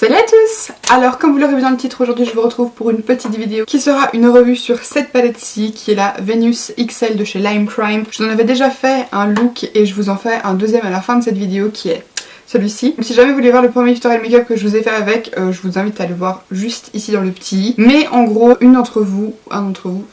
Salut à tous! Alors comme vous l'aurez vu dans le titre, aujourd'hui je vous retrouve pour une petite vidéo qui sera une revue sur cette palette-ci qui est la Venus XL de chez Lime Crime. Je vous en avais déjà fait un look et je vous en fais un deuxième à la fin de cette vidéo qui est celui-ci. Si jamais vous voulez voir le premier tutoriel make-up que je vous ai fait avec, je vous invite à le voir juste ici dans le petit. Mais en gros, un d'entre vous,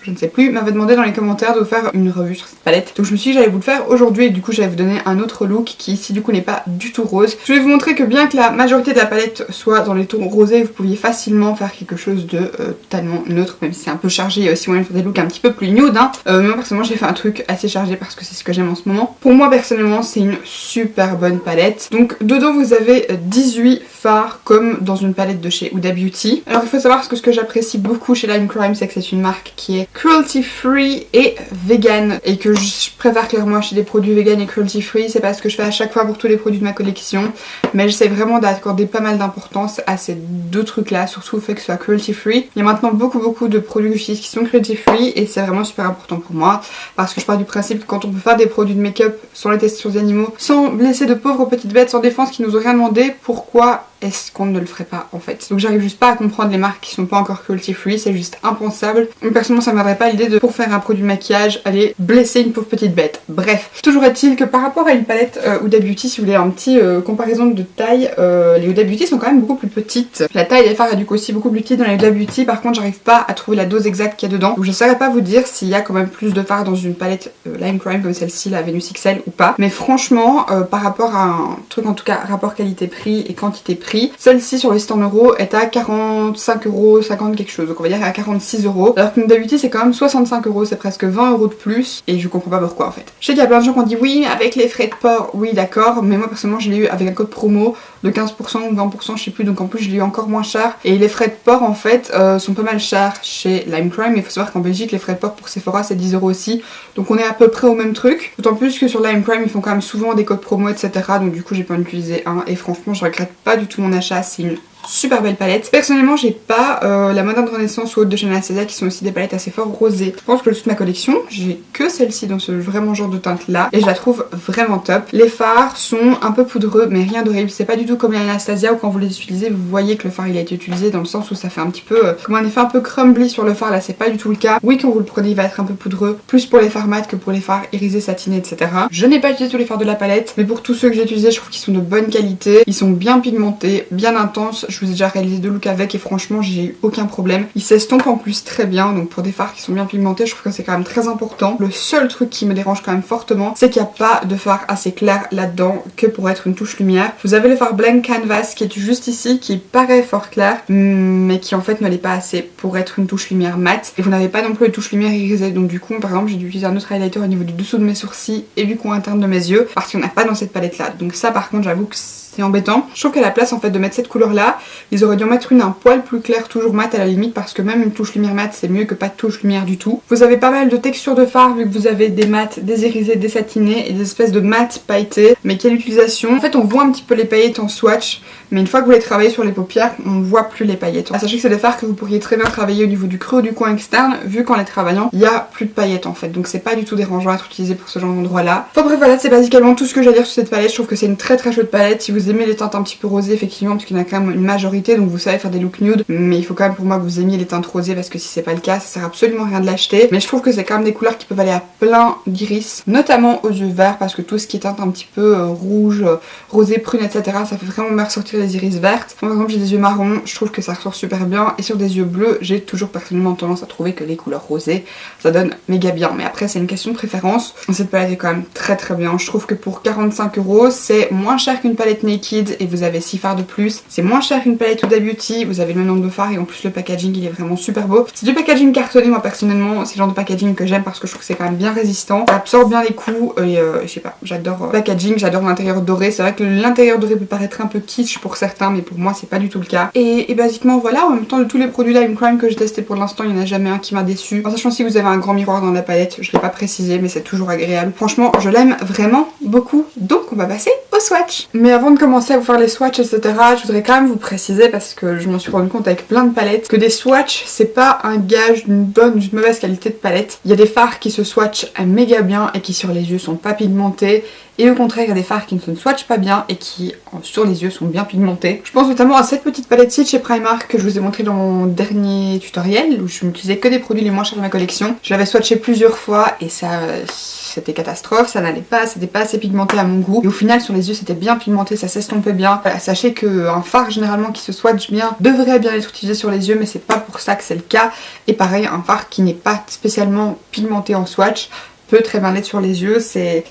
je ne sais plus, m'avait demandé dans les commentaires de vous faire une revue sur cette palette. Donc je me suis dit que j'allais vous le faire aujourd'hui et du coup j'allais vous donner un autre look qui ici du coup n'est pas du tout rose. Je vais vous montrer que bien que la majorité de la palette soit dans les tons rosés, vous pouviez facilement faire quelque chose de totalement neutre, même si c'est un peu chargé. Il y a aussi moyen de faire des looks un petit peu plus nude, hein. Mais moi personnellement j'ai fait un truc assez chargé parce que c'est ce que j'aime en ce moment. Pour moi personnellement c'est une super bonne palette. Donc dedans vous avez 18 fards comme dans une palette de chez Huda Beauty. Alors il faut savoir que ce que j'apprécie beaucoup chez Lime Crime, c'est que c'est une marque qui est cruelty free et vegan, et que je préfère clairement acheter des produits vegan et cruelty free. C'est pas ce que je fais à chaque fois pour tous les produits de ma collection, mais j'essaie vraiment d'accorder pas mal d'importance à ces deux trucs là, surtout le fait que ce soit cruelty free. Il y a maintenant beaucoup de produits que j'utilise qui sont cruelty free et c'est vraiment super important pour moi parce que je pars du principe que quand on peut faire des produits de make-up sans les tester sur des animaux, sans blesser de pauvres petites bêtes sans défense qui nous ont rien demandé, pourquoi est-ce qu'on ne le ferait pas en fait? Donc j'arrive juste pas à comprendre les marques qui sont pas encore cruelty free, c'est juste impensable. Donc personnellement ça me viendrait pas l'idée de, pour faire un produit de maquillage, aller blesser une pauvre petite bête. Bref, toujours est-il que par rapport à une palette Huda Beauty, si vous voulez un petit comparaison de taille, les Huda Beauty sont quand même beaucoup plus petites. La taille des fards est du coup aussi beaucoup plus petite dans les Huda Beauty, par contre j'arrive pas à trouver la dose exacte qu'il y a dedans. Donc je saurais pas vous dire s'il y a quand même plus de fards dans une palette Lime Crime comme celle-ci, la Venus XL ou pas. Mais franchement, par rapport à un truc en tout cas, rapport qualité-prix et quantité-prix, celle-ci sur le site en euros est à 45,50€ quelque chose, donc on va dire à 46€, alors qu'une Huda Beauty c'est quand même 65€, c'est presque 20€ de plus et je comprends pas pourquoi en fait. Je sais qu'il y a plein de gens qui ont dit oui avec les frais de port, oui d'accord, mais moi personnellement je l'ai eu avec un code promo de 15% ou 20% je sais plus, donc en plus je l'ai eu encore moins cher et les frais de port en fait sont pas mal chers chez Lime Crime. Il faut savoir qu'en Belgique les frais de port pour Sephora c'est 10€ aussi, donc on est à peu près au même truc, d'autant plus que sur Lime Crime ils font quand même souvent des codes promo etc, donc du coup j'ai pas en utilisé un et franchement je regrette pas du tout mon achat, c'est une super belle palette. Personnellement j'ai pas la Moderne Renaissance ou autre de chez Anastasia qui sont aussi des palettes assez fort rosées. Je pense que toute ma collection j'ai que celle-ci dans ce vraiment genre de teinte là et je la trouve vraiment top. Les fards sont un peu poudreux mais rien d'horrible, c'est pas du tout comme les Anastasia où quand vous les utilisez vous voyez que le fard il a été utilisé, dans le sens où ça fait un petit peu comme un effet un peu crumbly sur le fard. Là c'est pas du tout le cas. Oui, quand vous le prenez il va être un peu poudreux, plus pour les fards mat que pour les fards irisés satinés etc. Je n'ai pas utilisé tous les fards de la palette, mais pour tous ceux que j'ai utilisés je trouve qu'ils sont de bonne qualité, ils sont bien pigmentés, bien intenses. Je vous ai déjà réalisé 2 looks avec et franchement j'ai eu aucun problème. Ils s'estompent en plus très bien, donc pour des fards qui sont bien pigmentés je trouve que c'est quand même très important. Le seul truc qui me dérange quand même fortement, c'est qu'il n'y a pas de fard assez clair là-dedans que pour être une touche lumière. Vous avez le fard Blank Canvas qui est juste ici, qui paraît fort clair mais qui en fait ne l'est pas assez pour être une touche lumière mat, et vous n'avez pas non plus de touche lumière irisée. Donc du coup par exemple j'ai dû utiliser un autre highlighter au niveau du dessous de mes sourcils et du coin interne de mes yeux parce qu'il n'y en a pas dans cette palette là. Donc ça par contre j'avoue que c'est embêtant. Je trouve qu'à la place en fait de mettre cette couleur là, ils auraient dû en mettre une un poil plus claire, toujours mat à la limite, parce que même une touche lumière mat c'est mieux que pas de touche lumière du tout. Vous avez pas mal de textures de fard vu que vous avez des mats, des irisés, des satinés et des espèces de mat pailletés, mais quelle utilisation. En fait on voit un petit peu les paillettes en swatch, mais une fois que vous les travaillez sur les paupières on voit plus les paillettes. Sachez que c'est des fards que vous pourriez très bien travailler au niveau du creux ou du coin externe, vu qu'en les travaillant il y a plus de paillettes en fait, donc c'est pas du tout dérangeant à être utilisé pour ce genre d'endroit là. Enfin bref voilà, c'est basiquement tout ce que j'ai à dire sur cette palette. Je trouve que c'est une très chouette palette. Si vous aimez les teintes un petit peu rosées effectivement, parce qu'il y en a quand même une majorité, donc vous savez faire des looks nude, mais il faut quand même pour moi que vous aimiez les teintes rosées, parce que si c'est pas le cas ça sert absolument à rien de l'acheter. Mais je trouve que c'est quand même des couleurs qui peuvent aller à plein d'iris, notamment aux yeux verts, parce que tout ce qui est teinte un petit peu rouge, rosé, prune etc, ça fait vraiment me ressortir les iris vertes. Moi, par exemple j'ai des yeux marrons, je trouve que ça ressort super bien, et sur des yeux bleus j'ai toujours personnellement tendance à trouver que les couleurs rosées ça donne méga bien, mais après c'est une question de préférence. Cette palette est quand même très bien. Je trouve que pour 45€ c'est moins cher qu'une palette Naked et vous avez 6 fards de plus. C'est moins cher qu'une palette Huda Beauty, vous avez le même nombre de fards et en plus le packaging il est vraiment super beau. C'est du packaging cartonné, moi personnellement c'est le genre de packaging que j'aime parce que je trouve que c'est quand même bien résistant, ça absorbe bien les coups et je sais pas, j'adore le packaging, j'adore l'intérieur doré. C'est vrai que l'intérieur doré peut paraître un peu kitsch pour certains, mais pour moi c'est pas du tout le cas. Et basiquement voilà, en même temps de tous les produits Lime Crime que j'ai testé pour l'instant il n'y en a jamais un qui m'a déçu. En sachant si vous avez un grand miroir dans la palette, je l'ai pas précisé mais c'est toujours agréable. Franchement je l'aime vraiment beaucoup, donc on va passer au swatch. Mais avant de commencer à vous faire les swatchs etc, je voudrais quand même vous préciser, parce que je m'en suis rendu compte avec plein de palettes, que des swatchs c'est pas un gage d'une bonne ou d'une mauvaise qualité de palette. Il y a des fards qui se swatchent méga bien et qui sur les yeux sont pas pigmentés, et au contraire il y a des fards qui ne se swatchent pas bien et qui sur les yeux sont bien pigmentés. Je pense notamment à cette petite palette-ci de chez Primark que je vous ai montré dans mon dernier tutoriel où je n'utilisais que des produits les moins chers de ma collection. Je l'avais swatché plusieurs fois et ça c'était catastrophe, ça n'allait pas, c'était pas assez pigmenté à mon goût. Et au final sur les yeux c'était bien pigmenté, ça s'estompait bien. Voilà, sachez qu'un fard généralement qui se swatch bien devrait bien être utilisé sur les yeux, mais c'est pas pour ça que c'est le cas. Et pareil, un fard qui n'est pas spécialement pigmenté en swatch peut très bien l'être sur les yeux, c'est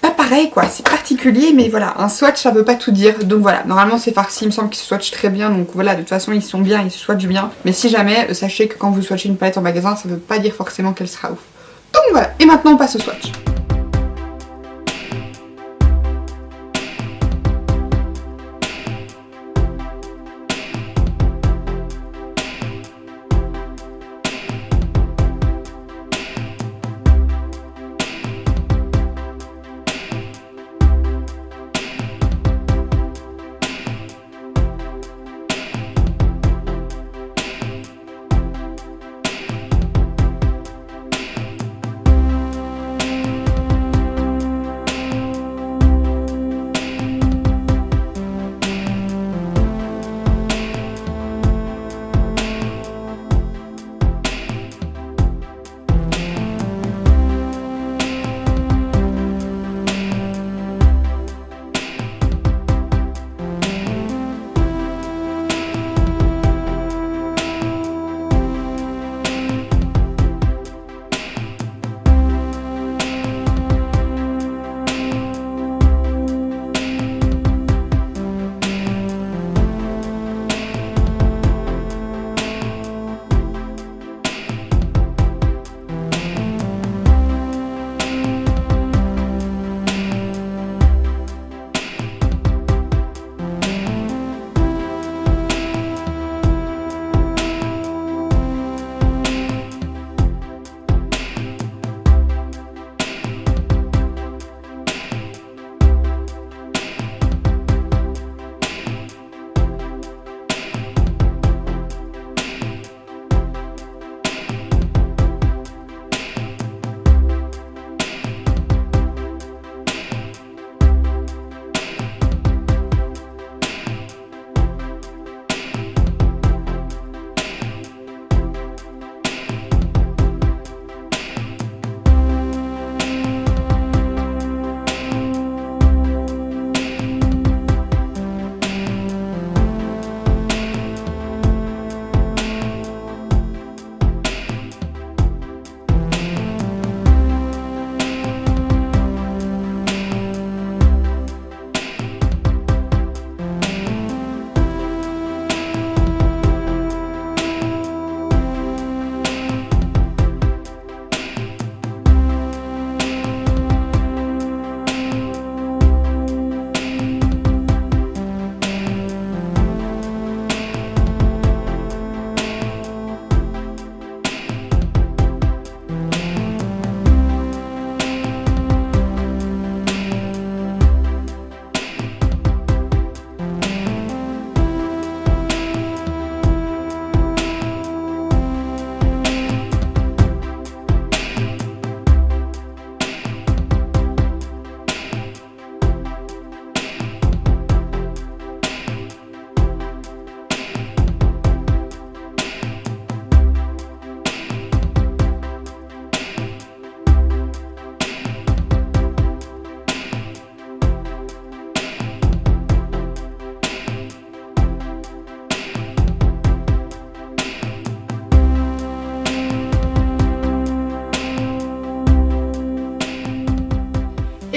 pas pareil quoi, c'est particulier, mais voilà, un swatch ça veut pas tout dire. Donc voilà, normalement ces fards-ci il me semble qu'ils se swatchent très bien, donc voilà, de toute façon ils sont bien, ils se swatchent bien. Mais si jamais, sachez que quand vous swatchez une palette en magasin, ça veut pas dire forcément qu'elle sera ouf. Donc voilà, et maintenant on passe au swatch.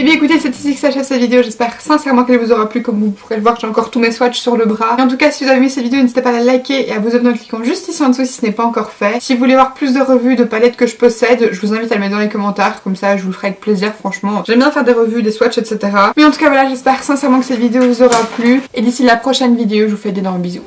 Et bien écoutez, c'est ici que s'achève cette vidéo, j'espère sincèrement qu'elle vous aura plu. Comme vous pourrez le voir, j'ai encore tous mes swatchs sur le bras. Et en tout cas, si vous avez aimé cette vidéo, n'hésitez pas à la liker et à vous abonner en cliquant juste ici en dessous si ce n'est pas encore fait. Si vous voulez voir plus de revues de palettes que je possède, je vous invite à le mettre dans les commentaires, comme ça je vous le ferai avec plaisir. Franchement, j'aime bien faire des revues, des swatchs, etc. Mais en tout cas voilà, j'espère sincèrement que cette vidéo vous aura plu. Et d'ici la prochaine vidéo, je vous fais d'énormes bisous.